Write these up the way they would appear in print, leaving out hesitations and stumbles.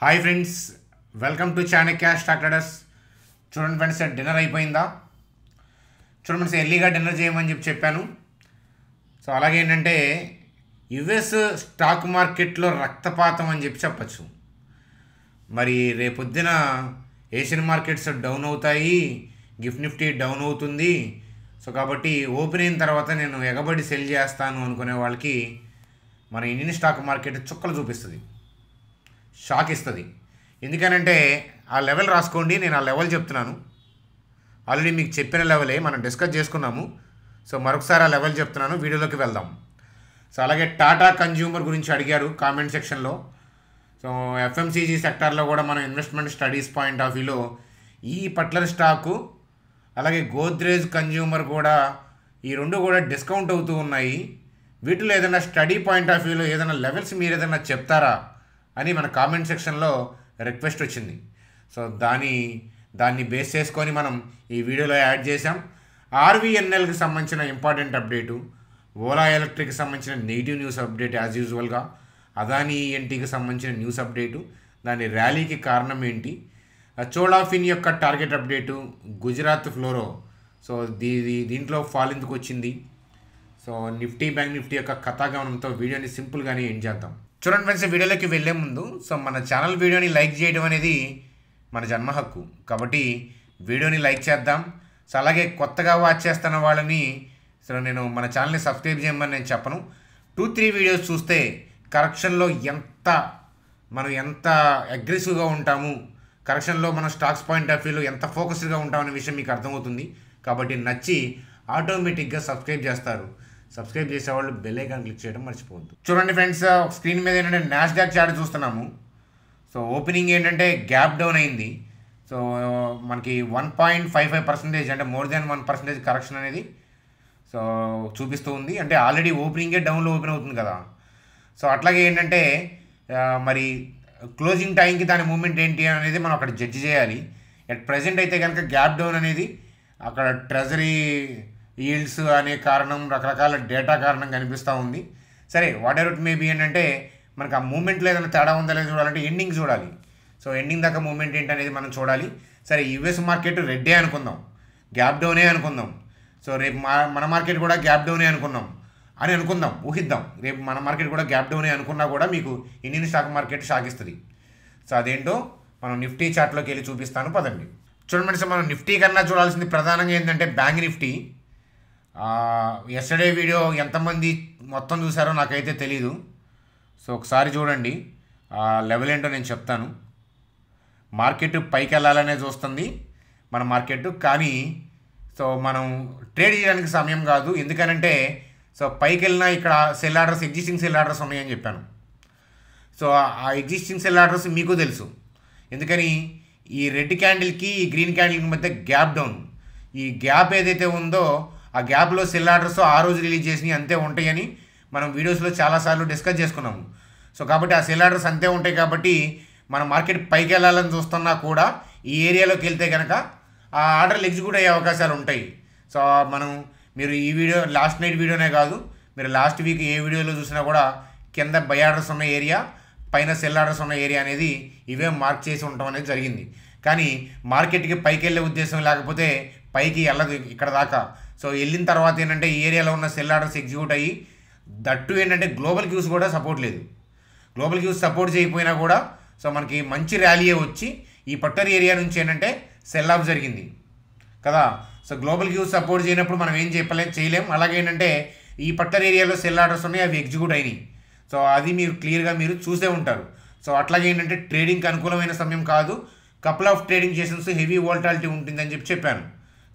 Hi friends, welcome to Chanakya stock traders. చూడండి friends, dinner అయిపోయిందా? చూడండి ఫ్రెండ్స్, ఎర్లీగా డిన్నర్ చేయమని చెప్పాను. సో అలాగే ఏంటంటే యుఎస్ స్టాక్ మార్కెట్లో రక్తపాతం అని చెప్పచ్చు. మరి రేపొద్దున ఏషియన్ మార్కెట్స్ డౌన్ అవుతాయి, గిఫ్ట్ నిఫ్టీ డౌన్ అవుతుంది. సో కాబట్టి ఓపెన్ అయిన తర్వాత నేను ఎగబడి సెల్ చేస్తాను అనుకునే వాళ్ళకి మన ఇండియన్ స్టాక్ మార్కెట్ చుక్కలు చూపిస్తుంది, షాక్ ఇస్తుంది. ఎందుకనంటే ఆ లెవెల్ రాసుకోండి, నేను ఆ లెవెల్ చెప్తున్నాను. ఆల్రెడీ మీకు చెప్పిన లెవెలే మనం డిస్కస్ చేసుకున్నాము. సో మరొకసారి ఆ లెవెల్ చెప్తున్నాను, వీడియోలోకి వెళ్దాం. సో అలాగే టాటా కన్జ్యూమర్ గురించి అడిగారు కామెంట్ సెక్షన్లో. సో ఎఫ్ఎంసీజీ సెక్టార్లో కూడా మనం ఇన్వెస్ట్మెంట్ స్టడీస్ పాయింట్ ఆఫ్ వ్యూలో ఈ పర్టికులర్ స్టాకు అలాగే గోద్రేజ్ కన్జ్యూమర్ కూడా ఈ రెండు కూడా డిస్కౌంట్ అవుతూ ఉన్నాయి. వీటిలో ఏదైనా స్టడీ పాయింట్ ఆఫ్ వ్యూలో ఏదైనా లెవెల్స్ మీరు ఏదైనా చెప్తారా అని మన కామెంట్ సెక్షన్లో రిక్వెస్ట్ వచ్చింది. సో దాన్ని బేస్ చేసుకొని మనం ఈ వీడియోలో యాడ్ చేసాం. ఆర్వీఎన్ఎల్కి సంబంధించిన ఇంపార్టెంట్ అప్డేటు, ఓలా ఎలక్ట్రిక్కి సంబంధించిన నెగిటివ్ న్యూస్ అప్డేట్ యాజ్ యూజువల్గా, అదానీ ఈఎన్టీకి సంబంధించిన న్యూస్ అప్డేటు, దాని ర్యాలీకి కారణం ఏంటి, చోళాఫిన్ యొక్క టార్గెట్ అప్డేటు, గుజరాత్ ఫ్లోరో సో దీంట్లో ఫాల్ ఎందుకు వచ్చింది, సో నిఫ్టీ బ్యాంక్ నిఫ్టీ యొక్క కథాగమనంతో వీడియోని సింపుల్గానే ఎండ్ చేద్దాం. చూడండి ఫ్రెండ్స్, వీడియోలోకి వెళ్ళే ముందు సో మన ఛానల్ వీడియోని లైక్ చేయడం అనేది మన జన్మ హక్కు, కాబట్టి వీడియోని లైక్ చేద్దాం. సో అలాగే కొత్తగా వాచ్ చేస్తున్న వాళ్ళని సో నేను మన ఛానల్ని సబ్స్క్రైబ్ చేయమని నేను చెప్పను. 2-3 వీడియోస్ చూస్తే కరెక్షన్లో మనం ఎంత అగ్రెసివ్గా ఉంటాము, కరెక్షన్లో మన స్టాక్స్ పాయింట్ ఆఫ్ వ్యూలో ఎంత ఫోకస్డ్గా ఉంటామనే విషయం మీకు అర్థమవుతుంది. కాబట్టి నచ్చి ఆటోమేటిక్గా సబ్స్క్రైబ్ చేస్తారు. సబ్స్క్రైబ్ చేసేవాళ్ళు బెల్ ఐకాన్ క్లిక్ చేయడం మర్చిపోవద్దు. చూడండి ఫ్రెండ్స్, స్క్రీన్ మీద ఏంటంటే నాస్డాక్ చార్ట్ చూస్తున్నాము. సో ఓపెనింగ్ ఏంటంటే గ్యాప్ డౌన్ అయింది. సో మనకి 1.55% అంటే మోర్ దాన్ 1% కరెక్షన్ అనేది సో చూపిస్తూ ఉంది. అంటే ఆల్రెడీ ఓపెనింగే డౌన్లో ఓపెన్ అవుతుంది కదా. సో అట్లాగే ఏంటంటే మరి క్లోజింగ్ టైంకి దాని మూమెంట్ ఏంటి అనేది మనం అక్కడ జడ్జి చేయాలి. అట్ ప్రజెంట్ అయితే కనుక గ్యాప్ డౌన్ అనేది అక్కడ ట్రెజరీ ఈల్డ్స్ అనే కారణం, రకరకాల డేటా కారణం కనిపిస్తూ ఉంది. సరే, వాట్ ఎవర్ ఇట్ మేబీ ఏంటంటే మనకు ఆ మూమెంట్లో ఏదైనా తేడా ఉందా లేదా చూడాలంటే ఎండింగ్ చూడాలి. సో ఎండింగ్ దాకా మూమెంట్ ఏంటి అనేది మనం చూడాలి. సరే, యుఎస్ మార్కెట్ రెడ్డే అనుకుందాం, గ్యాప్ డౌనే అనుకుందాం. సో రేపు మన మార్కెట్ కూడా గ్యాప్ డౌనే అనుకుందాం, ఊహిద్దాం. రేపు మన మార్కెట్ కూడా గ్యాప్ డౌనే అనుకున్నా కూడా మీకు ఇండియన్ స్టాక్ మార్కెట్ షాక్ ఇస్తుంది. సో అదేంటో మనం నిఫ్టీ చార్ట్లోకి వెళ్ళి చూపిస్తాను, పదండి. చూడండి సార్, మనం నిఫ్టీ కన్నా చూడాల్సింది ప్రధానంగా ఏంటంటే బ్యాంక్ నిఫ్టీ. ఎస్టర్డే వీడియో ఎంతమంది మొత్తం చూసారో నాకైతే తెలీదు. సో ఒకసారి చూడండి, లెవెల్ ఏంటో నేను చెప్తాను. మార్కెట్ పైకి వెళ్ళాలనే చూస్తుంది మన మార్కెట్, కానీ సో మనం ట్రేడ్ చేయడానికి సమయం కాదు. ఎందుకనంటే సో పైకి వెళ్ళినా ఇక్కడ cell orders, existing cell orders ఉన్నాయని చెప్పాను. సో ఆ ఎగ్జిస్టింగ్ సెల్ ఆర్డర్స్ మీకు తెలుసు. ఎందుకని ఈ రెడ్ క్యాండిల్కి ఈ గ్రీన్ క్యాండిల్కి మధ్య గ్యాప్ డౌన్, ఈ గ్యాప్ ఏదైతే ఉందో ఆ గ్యాప్లో సెల్ ఆర్డర్స్ ఆ రోజు రిలీజ్ చేసినవి అంతే ఉంటాయని మనం వీడియోస్లో చాలాసార్లు డిస్కస్ చేసుకున్నాము. సో కాబట్టి ఆ సెల్ ఆర్డర్స్ అంతే ఉంటాయి. కాబట్టి మన మార్కెట్ పైకి వెళ్ళాలని చూస్తున్నా కూడా ఈ ఏరియాలోకి వెళ్తే కనుక ఆ ఆర్డర్లు ఎగ్జిక్యూట్ అయ్యే అవకాశాలు ఉంటాయి. సో మీరు ఈ వీడియో లాస్ట్ నైట్ వీడియోనే కాదు, మీరు లాస్ట్ వీక్ ఏ వీడియోలో చూసినా కూడా కింద బై ఆర్డర్స్ ఉన్న ఏరియా, పైన సెల్ ఆర్డర్స్ ఉన్న ఏరియా అనేది ఇవే మార్క్ చేసి ఉండటం అనేది జరిగింది. కానీ మార్కెట్కి పైకి వెళ్ళే ఉద్దేశం లేకపోతే పైకి వెళ్ళదు ఇక్కడ దాకా. సో వెళ్ళిన తర్వాత ఏంటంటే ఈ ఏరియాలో ఉన్న సెల్ ఆర్డర్స్ ఎగ్జిక్యూట్ అయ్యి, దట్టు ఏంటంటే గ్లోబల్ క్యూస్ కూడా సపోర్ట్ లేదు. గ్లోబల్ క్యూస్ సపోర్ట్ చేయకపోయినా కూడా సో మనకి మంచి ర్యాలీయే వచ్చి ఈ పర్టికులర్ ఏరియా నుంచి ఏంటంటే సెల్ ఆఫ్ జరిగింది కదా. సో గ్లోబల్ క్యూస్ సపోర్ట్ చేయనప్పుడు మనం ఏం చేయలేం. అలాగే ఏంటంటే ఈ పర్టికులర్ ఏరియాలో సెల్ ఆర్డర్స్ ఉన్నాయి, అవి ఎగ్జిక్యూట్ అయినాయి. సో అది మీరు క్లియర్గా మీరు చూసే ఉంటారు. సో అట్లాగే ఏంటంటే ట్రేడింగ్కి అనుకూలమైన సమయం కాదు, couple of trading sessions heavy volatility ఉంటుందని చెప్పాను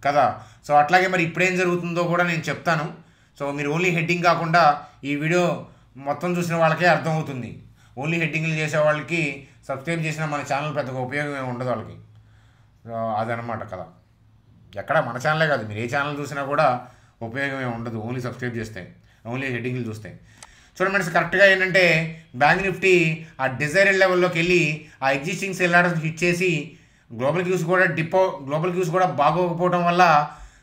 కదా. సో అట్లాగే మరి ఇప్పుడేం జరుగుతుందో కూడా నేను చెప్తాను. సో మీరు ఓన్లీ హెడ్డింగ్ కాకుండా ఈ వీడియో మొత్తం చూసిన వాళ్ళకే అర్థమవుతుంది. ఓన్లీ హెడ్డింగ్లు చేసే వాళ్ళకి సబ్స్క్రైబ్ చేసిన మన ఛానల్ పెద్దగా ఉపయోగం ఏమి ఉండదు వాళ్ళకి. సో అదనమాట కదా. ఎక్కడ మన ఛానలే కాదు, మీరు ఏ ఛానల్ చూసినా కూడా ఉపయోగం ఏమి ఉండదు, ఓన్లీ సబ్స్క్రైబ్ చేస్తే, ఓన్లీ హెడ్డింగ్లు చూస్తే. చూడండి ఫ్రెండ్స్, కరెక్ట్గా ఏంటంటే బ్యాంక్ నిఫ్టీ ఆ డిజైర్డ్ లెవెల్లోకి వెళ్ళి ఆ ఎగ్జిస్టింగ్ సెల్ ఆర్డర్స్ హిట్ చేసి గ్లోబల్ క్యూస్ కూడా బాగోకపోవడం వల్ల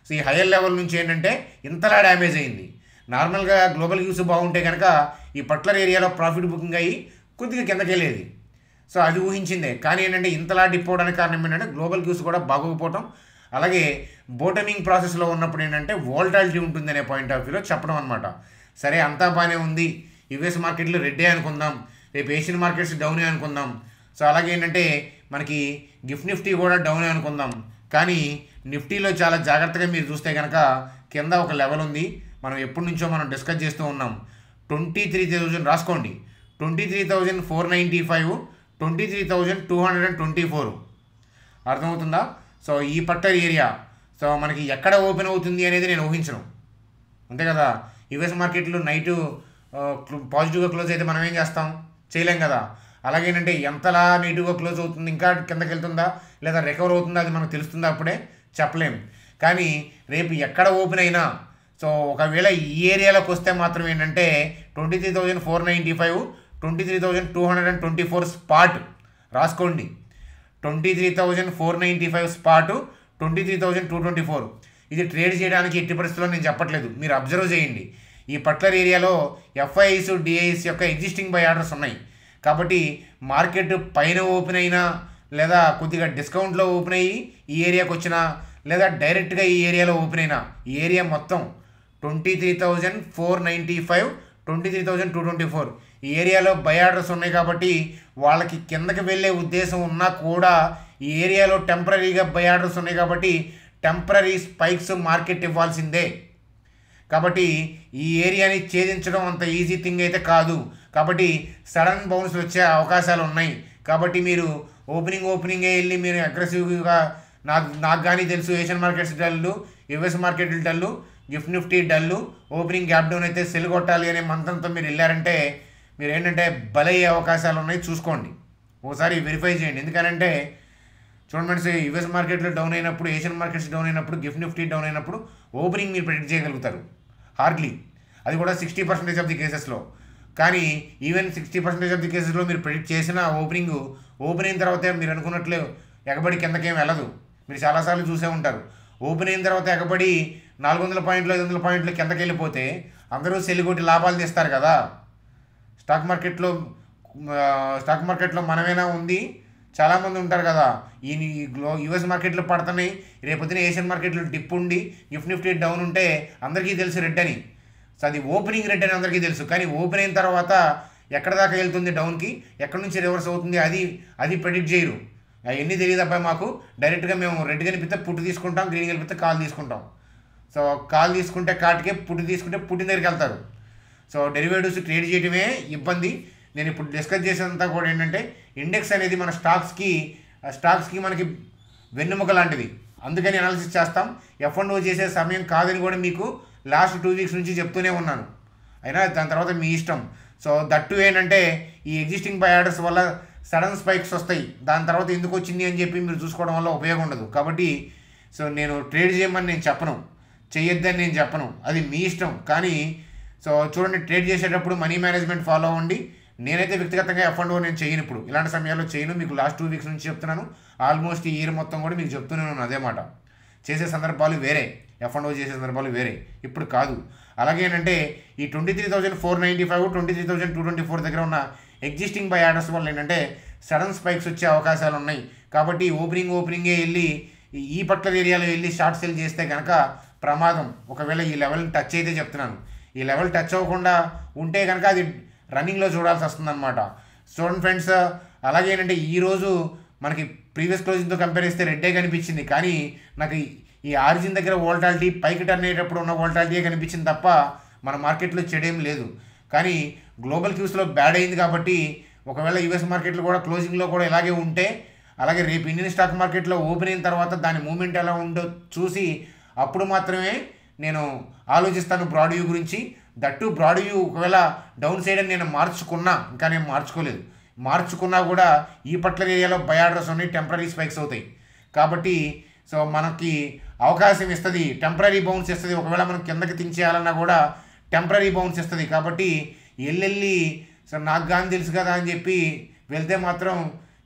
సో ఈ హైయర్ లెవెల్ నుంచి ఏంటంటే ఇంతలా డ్యామేజ్ అయింది. నార్మల్గా గ్లోబల్ క్యూస్ బాగుంటే కనుక ఈ పర్టికులర్ ఏరియాలో ప్రాఫిట్ బుకింగ్ అయ్యి కొద్దిగా కిందకి వెళ్ళేది. సో అది ఊహించిందే. కానీ ఏంటంటే ఇంతలా డిప్ అవ్వడానికి కారణం ఏంటంటే గ్లోబల్ క్యూస్ కూడా బాగోకపోవటం, అలాగే బోటమింగ్ ప్రాసెస్లో ఉన్నప్పుడు ఏంటంటే వోల్టాలిటీ ఉంటుందనే పాయింట్ ఆఫ్ వ్యూలో చెప్పడం అనమాట. సరే అంతా బాగానే ఉంది, యుఎస్ మార్కెట్లు రెడ్డే అనుకుందాం, రేపు ఏషియన్ మార్కెట్స్ డౌనే అనుకుందాం, సో అలాగే ఏంటంటే మనకి గిఫ్ట్ నిఫ్టీ కూడా డౌనే అనుకుందాం. కానీ నిఫ్టీలో చాలా జాగ్రత్తగా మీరు చూస్తే కనుక కింద ఒక లెవెల్ ఉంది, మనం ఎప్పటి నుంచో మనం డిస్కస్ చేస్తూ ఉన్నాం. 23,000 రాసుకోండి, 23,495, 23,224 అర్థమవుతుందా? సో ఈ పర్టికులర్ ఏరియా సో మనకి ఎక్కడ ఓపెన్ అవుతుంది అనేది నేను ఊహించను, అంతే కదా. యుఎస్ మార్కెట్లు నైటు పాజిటివ్గా క్లోజ్ అయితే మనం ఏం చేస్తాం, చేయలేం కదా. అలాగే ఏంటంటే ఎంతలా నెగిటివ్గా క్లోజ్ అవుతుంది, ఇంకా కిందకి వెళ్తుందా లేదా రికవర్ అవుతుందా అది మనకు తెలుస్తుందా అప్పుడే చెప్పలేం. కానీ రేపు ఎక్కడ ఓపెన్ అయినా సో ఒకవేళ ఈ ఏరియాలోకి వస్తే మాత్రం ఏంటంటే 23,495, 23,224 స్పాట్ రాసుకోండి, 23,495 స్పాట్, 23,224. ఇది ట్రేడ్ చేయడానికి ఎట్టి పరిస్థితుల్లో నేను చెప్పట్లేదు, మీరు అబ్జర్వ్ చేయండి. ఈ పర్టికులర్ ఏరియాలో ఎఫ్ఐఐస్ డిఐఎస్ యొక్క ఎగ్జిస్టింగ్ బై ఆర్డర్స్ ఉన్నాయి. కాబట్టి మార్కెట్ పైన ఓపెన్ అయినా లేదా కొద్దిగా డిస్కౌంట్లో ఓపెన్ అయ్యి ఈ ఏరియాకి వచ్చినా లేదా డైరెక్ట్గా ఈ ఏరియాలో ఓపెన్ అయినా ఈ ఏరియా మొత్తం 23,495, 23,224 ఈ ఏరియాలో బై ఆర్డర్స్ ఉన్నాయి. కాబట్టి వాళ్ళకి కిందకి వెళ్ళే ఉద్దేశం ఉన్నా కూడా ఈ ఏరియాలో టెంపరీగా బై ఆర్డర్స్ ఉన్నాయి కాబట్టి టెంపరీ స్పైక్స్ మార్కెట్ ఇవ్వాల్సిందే. కాబట్టి ఈ ఏరియాని ఛేదించడం అంత ఈజీ థింగ్ అయితే కాదు. కాబట్టి సడన్ బౌన్స్ వచ్చే అవకాశాలు ఉన్నాయి. కాబట్టి మీరు ఓపెనింగే వెళ్ళి మీరు అగ్రెసివ్గా నాకు కానీ తెలుసు ఏషియన్ మార్కెట్స్ డల్లు, యుఎస్ మార్కెట్లు dull, gift Nifty dull, opening gap down అయితే సెల్ కొట్టాలి అనే మంత్రంతో మీరు వెళ్ళారంటే మీరు ఏంటంటే బలయ్యే అవకాశాలు ఉన్నాయి, చూసుకోండి, ఒకసారి వెరిఫై చేయండి. ఎందుకనంటే చూడండి ఫ్రెండ్స్, యుఎస్ మార్కెట్లో డౌన్ అయినప్పుడు, ఏషియన్ మార్కెట్స్ డౌన్ అయినప్పుడు, గిఫ్ట్ నిఫ్టీ డౌన్ అయినప్పుడు ఓపెనింగ్ మీరు ప్రెడిక్ట్ చేయగలుగుతారు హార్డ్లీ, అది కూడా 60% ఆఫ్ ది కేసెస్లో. కానీ ఈవెన్ 60% ఆఫ్ ది కేసెస్లో మీరు ప్రెడిక్ట్ చేసిన ఓపెన్ అయిన తర్వాత మీరు అనుకున్నట్లు ఎగబడి కిందకేం వెళ్ళదు. మీరు చాలాసార్లు చూసే ఉంటారు, ఓపెన్ అయిన తర్వాత ఎగబడి 400 పాయింట్లు 500 పాయింట్లు కిందకి వెళ్ళిపోతే అందరూ సెల్ కొట్టి లాభాలు తీస్తారు కదా. స్టాక్ మార్కెట్లో మనమేనా ఉంది, చాలామంది ఉంటారు కదా. ఈ యుఎస్ మార్కెట్లో పడుతున్నాయి, రేపొద్దున ఏషియన్ మార్కెట్లో డిప్ ఉండి గిఫ్ట్ నిఫ్టీ డౌన్ ఉంటే అందరికీ తెలుసు రెడ్ అని. సో అది ఓపెనింగ్ రెడ్ అని అందరికీ తెలుసు. కానీ ఓపెన్ అయిన తర్వాత ఎక్కడ దాకా వెళ్తుంది డౌన్కి, ఎక్కడి నుంచి రివర్స్ అవుతుంది అది ప్రెడిక్ట్ చేయరు. అవన్నీ తెలియదు అబ్బాయి మాకు, డైరెక్ట్గా మేము రెడ్ కనిపిస్తే పుట్టు తీసుకుంటాం, గ్రీన్ కనిపిస్తే కాల్ తీసుకుంటాం. సో కాల్ తీసుకుంటే కాటికే, పుట్టు తీసుకుంటే పుట్టిన దగ్గరికి వెళ్తారు. సో డెరివేటివ్స్ ట్రేడ్ చేయడమే ఇబ్బంది. నేను ఇప్పుడు డిస్కస్ చేసేదంతా కూడా ఏంటంటే ఇండెక్స్ అనేది మన స్టాక్స్కి మనకి వెన్నెముక లాంటిది, అందుకని అనాలిసిస్ చేస్తాం. F&O చేసే సమయం కాదని కూడా మీకు లాస్ట్ 2 వీక్స్ నుంచి చెప్తూనే ఉన్నాను, అయినా దాని తర్వాత మీ ఇష్టం. సో దట్టు ఏంటంటే ఈ ఎగ్జిస్టింగ్ బై ఆర్డర్స్ వల్ల సడన్ స్పైక్స్ వస్తాయి, దాని తర్వాత ఎందుకు వచ్చింది అని చెప్పి మీరు చూసుకోవడం వల్ల ఉపయోగం ఉండదు. కాబట్టి సో నేను ట్రేడ్ చేయమని నేను చెప్పను, చేయొద్దని నేను చెప్పను, అది మీ ఇష్టం. కానీ సో చూడండి, ట్రేడ్ చేసేటప్పుడు మనీ మేనేజ్మెంట్ ఫాలో అవ్వండి. నేనైతే వ్యక్తిగతంగా F&O నేను చేయను, ఇప్పుడు ఇలాంటి సమయాల్లో చేయను. మీకు లాస్ట్ 2 వీక్స్ నుంచి చెప్తున్నాను, ఆల్మోస్ట్ ఈ ఇయర్ మొత్తం కూడా మీకు చెప్తూనే ఉన్నాను అదే మాట. చేసే సందర్భాలు వేరే, F&O చేసే సందర్భాలు వేరే, ఇప్పుడు కాదు. అలాగే ఏంటంటే ఈ 23,495, 23,224 దగ్గర ఉన్న ఎగ్జిస్టింగ్ బై ఆర్డర్స్ వల్ల ఏంటంటే సడన్ స్పైక్స్ వచ్చే అవకాశాలు ఉన్నాయి. కాబట్టి ఓపెనింగే వెళ్ళి ఈ పర్టికులర్ ఏరియాలో వెళ్ళి షార్ట్ సెల్ చేస్తే కనుక ప్రమాదం. ఒకవేళ ఈ లెవెల్ని టచ్ అయితే చెప్తున్నాను, ఈ లెవెల్ టచ్ అవ్వకుండా ఉంటే కనుక అది రన్నింగ్లో చూడాల్సి వస్తుంది అనమాట. చూడండి ఫ్రెండ్స్, అలాగే ఏంటంటే ఈరోజు మనకి ప్రీవియస్ క్లోజింగ్తో కంపేర్ చేస్తే రెడ్డే కనిపించింది. కానీ నాకు ఈ ఆరిజిన్ దగ్గర వోల్టాలిటీ పైకి టర్న్ అయ్యేటప్పుడు ఉన్న వోల్టాలిటీయే కనిపించింది తప్ప మన మార్కెట్లో చెడేం లేదు. కానీ గ్లోబల్ క్యూస్లో బ్యాడ్ అయింది కాబట్టి ఒకవేళ యుఎస్ మార్కెట్లో కూడా క్లోజింగ్లో కూడా ఇలాగే ఉంటే, అలాగే రేపు ఇండియన్ స్టాక్ మార్కెట్లో ఓపెన్ అయిన తర్వాత దాని మూమెంట్ ఎలా ఉందో చూసి అప్పుడు మాత్రమే నేను ఆలోచిస్తాను బ్రాడ్ వ్యూ గురించి. దట్టు బ్రాడ్ వ్యూ ఒకవేళ డౌన్ సైడ్ అని నేను మార్చుకున్నా, ఇంకా నేను మార్చుకున్నా కూడా ఈ పర్టికులర్ ఏరియాలో బై ఆర్డర్స్ ఉన్నాయి, టెంపరీ స్పైక్స్ అవుతాయి. కాబట్టి సో మనకి అవకాశం ఇస్తుంది, టెంపరీ బౌన్స్ ఇస్తుంది. ఒకవేళ మనం కిందకి దించేయాలన్నా కూడా టెంపరీ బౌన్స్ ఇస్తుంది. కాబట్టి వెళ్ళి సో నాకు కానీ తెలుసు కదా అని చెప్పి వెళ్తే మాత్రం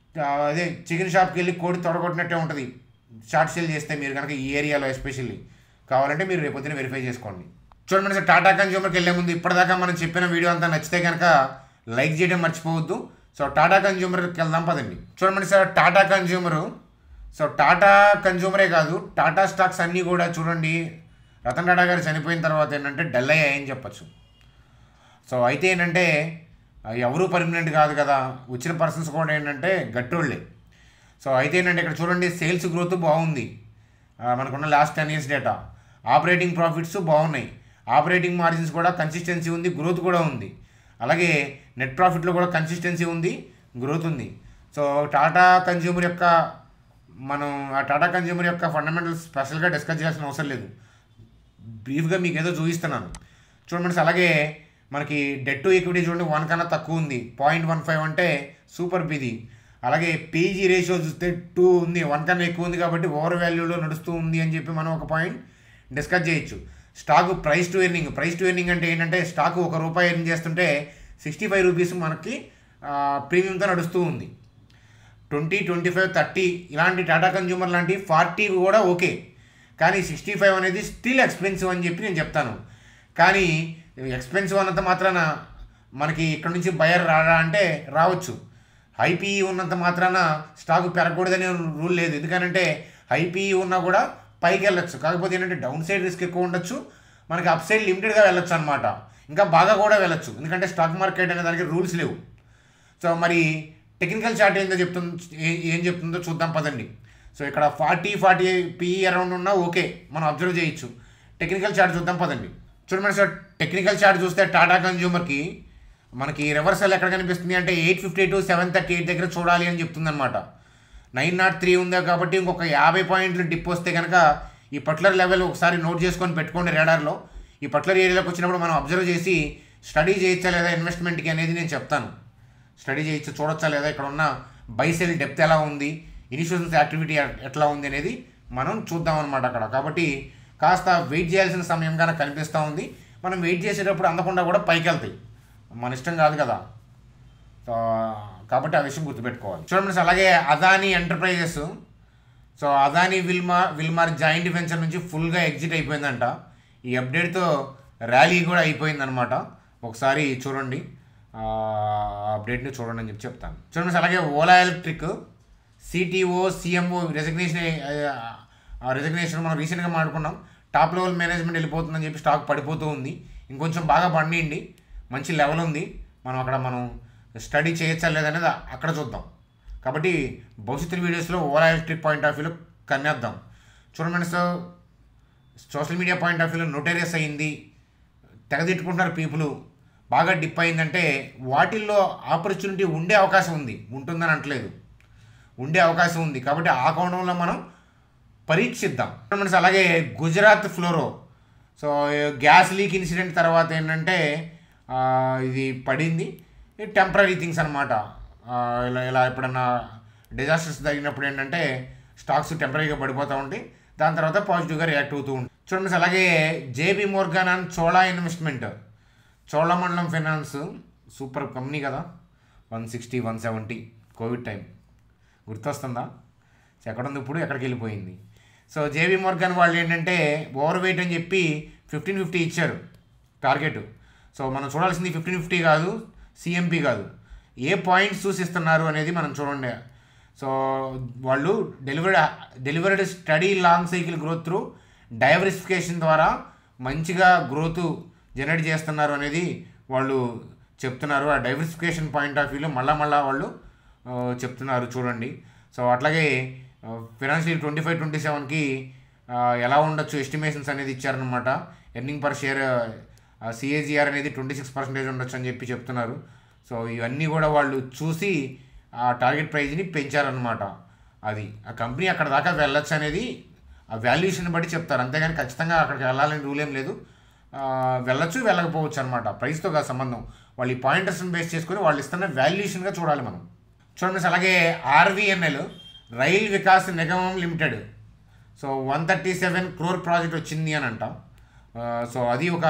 అదే చికెన్ షాప్కి వెళ్ళి కోడి తొడగొట్టినట్టే ఉంటుంది షార్ట్ సేల్ చేస్తే మీరు కనుక ఈ ఏరియాలో. ఎస్పెషల్లీ కావాలంటే మీరు రేపొద్దున వెరిఫై చేసుకోండి. చూడండి మన టాటా కన్స్యూమర్కి వెళ్ళే ముందు ఇప్పటిదాకా మనం చెప్పిన వీడియో అంతా నచ్చితే కనుక లైక్ చేయడం మర్చిపోవద్దు, సో టాటా కన్జ్యూమర్కి వెళ్దాం పదండి. చూడండి sir, Tata consumer. So Tata కన్జ్యూమరే కాదు, టాటా స్టాక్స్ అన్నీ కూడా చూడండి రతన్ టాటా గారు చనిపోయిన తర్వాత ఏంటంటే డల్ అయ్యాయని చెప్పచ్చు. సో అయితే ఏంటంటే ఎవరూ పర్మనెంట్ కాదు కదా, వచ్చిన పర్సన్స్ కూడా ఏంటంటే గట్టోళ్ళే. సో అయితే ఏంటంటే ఇక్కడ చూడండి సేల్స్ గ్రోత్ బాగుంది, మనకున్న last 10 years data. Operating profits బాగున్నాయి, ఆపరేటింగ్ మార్జిన్స్ కూడా కన్సిస్టెన్సీ ఉంది, గ్రోత్ కూడా ఉంది. అలాగే నెట్ ప్రాఫిట్లో కూడా కన్సిస్టెన్సీ ఉంది, గ్రోత్ ఉంది. సో టాటా కన్జ్యూమర్ యొక్క ఆ టాటా కన్జ్యూమర్ యొక్క ఫండమెంటల్స్ స్పెషల్గా డిస్కస్ చేయాల్సిన అవసరం లేదు, బ్రీఫ్గా మీకు ఏదో చూపిస్తున్నాను చూడండి. అలాగే మనకి డెట్ టు ఈక్విటీ చూడండి 1 కన్నా తక్కువ ఉంది, 0.15 అంటే సూపర్ బిది. అలాగే పీజీ రేషియో చూస్తే 2 ఉంది, 1 కన్నా ఎక్కువ ఉంది కాబట్టి ఓవర్ వాల్యూలో నడుస్తూ ఉంది అని చెప్పి మనం ఒక పాయింట్ డిస్కస్ చేయొచ్చు. స్టాక్ ప్రైస్ టు ఎర్నింగ్ అంటే ఏంటంటే స్టాక్ ₹1 ఎర్న్ చేస్తుంటే 65 రూపీస్ మనకి ప్రీమియంతో నడుస్తూ ఉంది. 20, 25, 30 ఇలాంటి టాటా కన్జ్యూమర్ లాంటి 40 కూడా ఓకే, కానీ 65 అనేది స్టిల్ ఎక్స్పెన్సివ్ అని చెప్పి నేను చెప్తాను. కానీ ఎక్స్పెన్సివ్ అన్నంత మాత్రాన మనకి ఇక్కడ నుంచి బయర్ రాడా అంటే రావచ్చు. హైపీఈ ఉన్నంత మాత్రాన స్టాక్ పెరగకూడదనే రూల్ లేదు, ఎందుకంటే హైపీఈ ఉన్నా కూడా పైకి వెళ్ళొచ్చు. కాకపోతే ఏంటంటే డౌన్ సైడ్ రిస్క్ ఎక్కువ ఉండొచ్చు, మనకి అప్ సైడ్ లిమిటెడ్గా వెళ్ళొచ్చు అనమాట, ఇంకా బాగా కూడా వెళ్ళొచ్చు, ఎందుకంటే స్టాక్ మార్కెట్ అనే దానికి రూల్స్ లేవు. సో మరి టెక్నికల్ చార్ట్ ఏం చెప్తుందో చూద్దాం పదండి. సో ఇక్కడ 40 పీఈ అరౌండ్ ఉన్నా ఓకే, మనం అబ్జర్వ్ చేయొచ్చు. టెక్నికల్ చార్ట్ చూద్దాం పదండి. చూడండి సార్, టెక్నికల్ చార్ట్ చూస్తే టాటా కన్జ్యూమర్కి మనకి రివర్సల్ ఎక్కడ కనిపిస్తుంది అంటే 852, 738 దగ్గర చూడాలి అని చెప్తుంది అనమాట. 903 ఉందా కాబట్టి ఇంకొక 50 పాయింట్లు డిప్ వస్తే కనుక ఈ పర్టికులర్ లెవెల్ ఒకసారి నోట్ చేసుకొని పెట్టుకోండి రేడార్లో. ఈ పర్టికులర్ ఏరియాలోకి వచ్చినప్పుడు మనం అబ్జర్వ్ చేసి స్టడీ చేయొచ్చా లేదా ఇన్వెస్ట్మెంట్కి అనేది నేను చెప్తాను. స్టడీ చేయొచ్చు, చూడొచ్చా లేదా, ఇక్కడ ఉన్న బై సెల్ డెప్త్ ఎలా ఉంది, ఇనిషియేషన్స్ యాక్టివిటీ ఎట్లా ఉంది అనేది మనం చూద్దాం అనమాట అక్కడ. కాబట్టి కాస్త వెయిట్ చేయాల్సిన సమయంగా కనిపిస్తూ ఉంది. మనం వెయిట్ చేసేటప్పుడు అందకుండా కూడా పైకి వెళ్తాయి, మన ఇష్టం కాదు కదా. కాబట్టి ఆ విషయం గుర్తుపెట్టుకోవాలి. చూడండి, అలాగే Adani enterprises. So Adani Wilmar joint venture నుంచి ఫుల్గా ఎగ్జిట్ అయిపోయిందంట. ఈ అప్డేట్తో ర్యాలీ కూడా అయిపోయిందనమాట. ఒకసారి చూడండి, అప్డేట్ని చూడండి అని చెప్పి చెప్తాను. చూడండి, అలాగే Ola electric CTO CMO resignation మనం రీసెంట్గా మాట్లాడుకున్నాం. టాప్ లెవెల్ మేనేజ్మెంట్ వెళ్ళిపోతుందని చెప్పి స్టాక్ పడిపోతూ ఉంది. ఇంకొంచెం బాగా పండియండి, మంచి లెవెల్ ఉంది, మనం స్టడీ చేయొచ్చా లేదనేది అక్కడ చూద్దాం. కాబట్టి భవిష్యత్తు వీడియోస్లో ఓలా ఎలక్ట్రిక్ పాయింట్ ఆఫ్ వ్యూలో కన్నేద్దాం. చూడండి sir, social media point of వ్యూలో నోటేరియస్ అయ్యింది, తెగదిట్టుకుంటున్నారు పీపుల్. బాగా డిప్ అయిందంటే వాటిల్లో ఆపర్చునిటీ ఉండే అవకాశం ఉంది, ఉంటుందని అంటలేదు, ఉండే అవకాశం ఉంది. కాబట్టి ఆ కోణంలో మనం పరీక్షిద్దాం. అలాగే Gujarat ఫ్లోరో. So gas leak incident తర్వాత ఏంటంటే ఇది పడింది, టెంపరీ థింగ్స్ అనమాట. ఇలా ఎప్పుడన్నా డిజాస్టర్స్ జరిగినప్పుడు ఏంటంటే స్టాక్స్ టెంపరీగా పడిపోతూ ఉంటాయి, దాని తర్వాత పాజిటివ్గా రియాక్ట్ అవుతూ ఉంటుంది. చూడండి, అలాగే JP Morgan and Chola investment, Cholamandalam finance super company కదా. 160, 170 కోవిడ్ టైం గుర్తొస్తుందా? ఎక్కడుంది ఇప్పుడు, ఎక్కడికి వెళ్ళిపోయింది? సో జేబీ మోర్గాన్ వాళ్ళు ఏంటంటే ఓవర్ వెయిట్ అని చెప్పి 1550 ఇచ్చారు టార్గెట్. సో మనం చూడాల్సింది 1550 కాదు, సిఎంపి కాదు, ఏ పాయింట్స్ చూసిస్తున్నారు అనేది మనం చూడండి. సో వాళ్ళు delivered study long cycle growth through diversification ద్వారా మంచిగా గ్రోత్ జనరేట్ చేస్తున్నారు అనేది వాళ్ళు చెప్తున్నారు. ఆ డైవర్సిఫికేషన్ పాయింట్ ఆఫ్ వ్యూలో మళ్ళా వాళ్ళు చెప్తున్నారు చూడండి. సో అట్లాగే ఫైనాన్షియల్ 25-27కి ఎలా ఉండొచ్చు ఎస్టిమేషన్స్ అనేది ఇచ్చారనమాట. ఎర్నింగ్ పర్ షేర్ సిఏజిఆర్ అనేది 26% ఉండొచ్చు అని చెప్పి చెప్తున్నారు. సో ఇవన్నీ కూడా వాళ్ళు చూసి ఆ టార్గెట్ ప్రైజ్ని పెంచారనమాట. అది ఆ కంపెనీ అక్కడ దాకా వెళ్ళొచ్చు అనేది ఆ వాల్యుయేషన్ బట్టి చెప్తారు, అంతేగాని ఖచ్చితంగా అక్కడికి వెళ్ళాలని రూల్ ఏం లేదు. వెళ్ళొచ్చు వెళ్ళకపోవచ్చు అనమాట, ప్రైస్తో కాదు సంబంధం. వాళ్ళు ఈ పాయింటర్స్ని బేస్ చేసుకొని వాళ్ళు ఇస్తున్న వాల్యుయేషన్గా చూడాలి మనం. చూడండి, అలాగే ఆర్వీఎన్ఎల్ రైల్ వికాస్ నిగమం లిమిటెడ్. సో 137 crore ప్రాజెక్ట్ వచ్చింది అని అంటాం. సో అది ఒక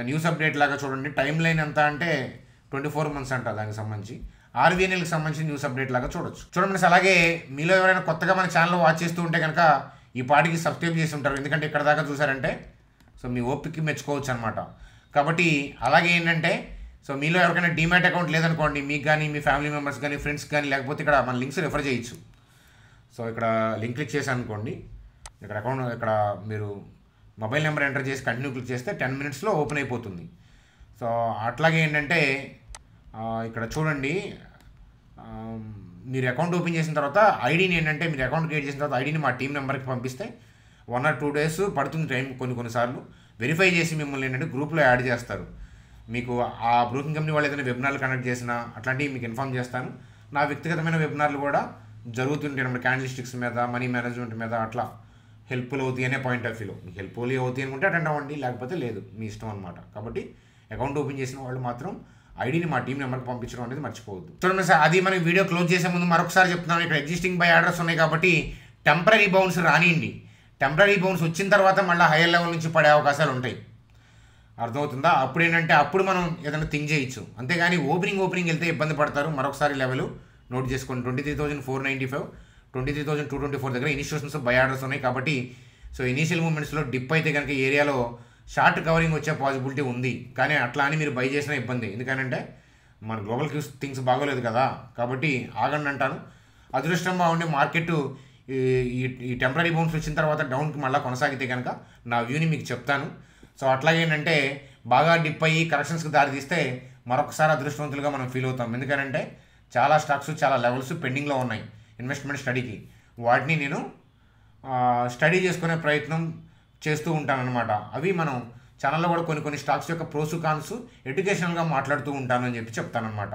న్యూస్ అప్డేట్ లాగా చూడండి. టైం లైన్ ఎంత అంటే 24 months అంట దానికి సంబంధించి. ఆర్వీఎన్ఎల్కి సంబంధించి న్యూస్ అప్డేట్ లాగా చూడొచ్చు. చూడండి, అలాగే మీలో ఎవరైనా కొత్తగా మన ఛానల్ వాచ్ చేస్తూ ఉంటే కనుక ఈ పాటికి సబ్స్క్రైబ్ చేసి ఉంటారు, ఎందుకంటే ఇక్కడ దాకా చూసారంటే సో మీ ఓపికకి మెచ్చుకోవచ్చు అనమాట. కాబట్టి అలాగే ఏంటంటే సో మీలో ఎవరికైనా డీమ్యాట్ అకౌంట్ లేదనుకోండి, మీకు కానీ మీ ఫ్యామిలీ మెంబర్స్ కానీ ఫ్రెండ్స్ కానీ, లేకపోతే ఇక్కడ మన లింక్స్ రిఫర్ చేయొచ్చు. సో ఇక్కడ లింక్ క్లిక్ చేశాను అనుకోండి, ఇక్కడ అకౌంట్ ఇక్కడ మీరు మొబైల్ నెంబర్ ఎంటర్ చేసి కంటిన్యూ క్లిక్ చేస్తే 10 minutesలో ఓపెన్ అయిపోతుంది. సో అట్లాగే ఏంటంటే ఇక్కడ చూడండి, మీరు అకౌంట్ ఓపెన్ చేసిన తర్వాత ఐడిని ఏంటంటే మీరు అకౌంట్ క్రియేట్ చేసిన తర్వాత ఐడిని మా టీం నెంబర్కి పంపిస్తే 1 or 2 days పడుతుంది టైం. కొన్నిసార్లు వెరిఫై చేసి మిమ్మల్ని ఏంటంటే గ్రూప్లో యాడ్ చేస్తారు. మీకు ఆ బ్రోకింగ్ కంపెనీ వాళ్ళు ఏదైనా వెబినార్లు కండక్ట్ చేసినా అట్లాంటివి మీకు ఇన్ఫామ్ చేస్తాను. నా వ్యక్తిగతమైన వెబినార్లు కూడా జరుగుతుంటాయి అన్నమాట, క్యాండిల్ స్టిక్స్ మీద, మనీ మేనేజ్మెంట్ మీద, అట్లా హెల్ప్ఫుల్ అవుతాయి అనే పాయింట్ ఆఫ్ వ్యూలో. మీకు హెల్ప్ఫుల్ అవుతాయి అనుకుంటే అటెండ్ అవ్వండి, లేకపోతే లేదు, మీ ఇష్టం అనమాట. కాబట్టి అకౌంట్ ఓపెన్ చేసిన వాళ్ళు మాత్రం ఐడిని మా టీం నెంబర్కి పంపించడం అనేది మర్చిపోవద్దు. చూడండి సార్, అది మనం వీడియో క్లోజ్ చేసే ముందు మరొకసారి చెప్తున్నాను, ఇక్కడ ఎగ్జిస్టింగ్ బై ఆర్డర్స్ ఉన్నాయి కాబట్టి టెంపరీ బౌన్స్ రానియండి. టెంపరీ బౌన్స్ వచ్చిన తర్వాత మళ్ళీ హైయర్ లెవెల్ నుంచి పడే అవకాశాలు ఉంటాయి. అర్థమవుతుందా? అప్పుడు ఏంటంటే అప్పుడు మనం ఏదైనా థింక్ చేయొచ్చు, అంతేగాని ఓపెనింగ్ వెళ్తే ఇబ్బంది పడతారు. మరొకసారి లెవెల్ నోట్ చేసుకోండి, 23,495, 23,224 దగ్గర ఇన్స్టిట్యూషన్స్ బై ఆర్డర్స్ ఉన్నాయి కాబట్టి. సో ఇనీషియల్ మూమెంట్స్లో డిప్ అయితే కనుక ఏరియాలో షార్ట్ కవరింగ్ వచ్చే పాసిబిలిటీ ఉంది. కానీ అట్లా అని మీరు బై చేసిన ఇబ్బంది, ఎందుకంటే మన గ్లోబల్ థింగ్స్ బాగోలేదు కదా, కాబట్టి ఆగండి అంటాను. అదృష్టం బాగుండి మార్కెట్ ఈ టెంపరీ బౌన్స్ వచ్చిన తర్వాత డౌన్కి మళ్ళీ కొనసాగితే కనుక నా వ్యూని మీకు చెప్తాను. సో అట్లాగేంటంటే బాగా డిప్ అయ్యి కరెక్షన్స్కి దారి తీస్తే మరొకసారి అదృష్టవంతులుగా మనం ఫీల్ అవుతాం. ఎందుకంటే చాలా స్టాక్స్, చాలా లెవెల్స్ పెండింగ్లో ఉన్నాయి ఇన్వెస్ట్మెంట్ స్టడీకి. వాటిని నేను స్టడీ చేసుకునే ప్రయత్నం చేస్తూ ఉంటానన్నమాట. అవి మనం ఛానల్లో కూడా కొన్ని స్టాక్స్ యొక్క ప్రోస్ కాన్స్ ఎడ్యుకేషనల్గా మాట్లాడుతూ ఉంటాను అని చెప్తానన్నమాట.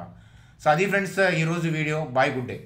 సో అది ఫ్రెండ్స్ ఈరోజు వీడియో. Bye, good day.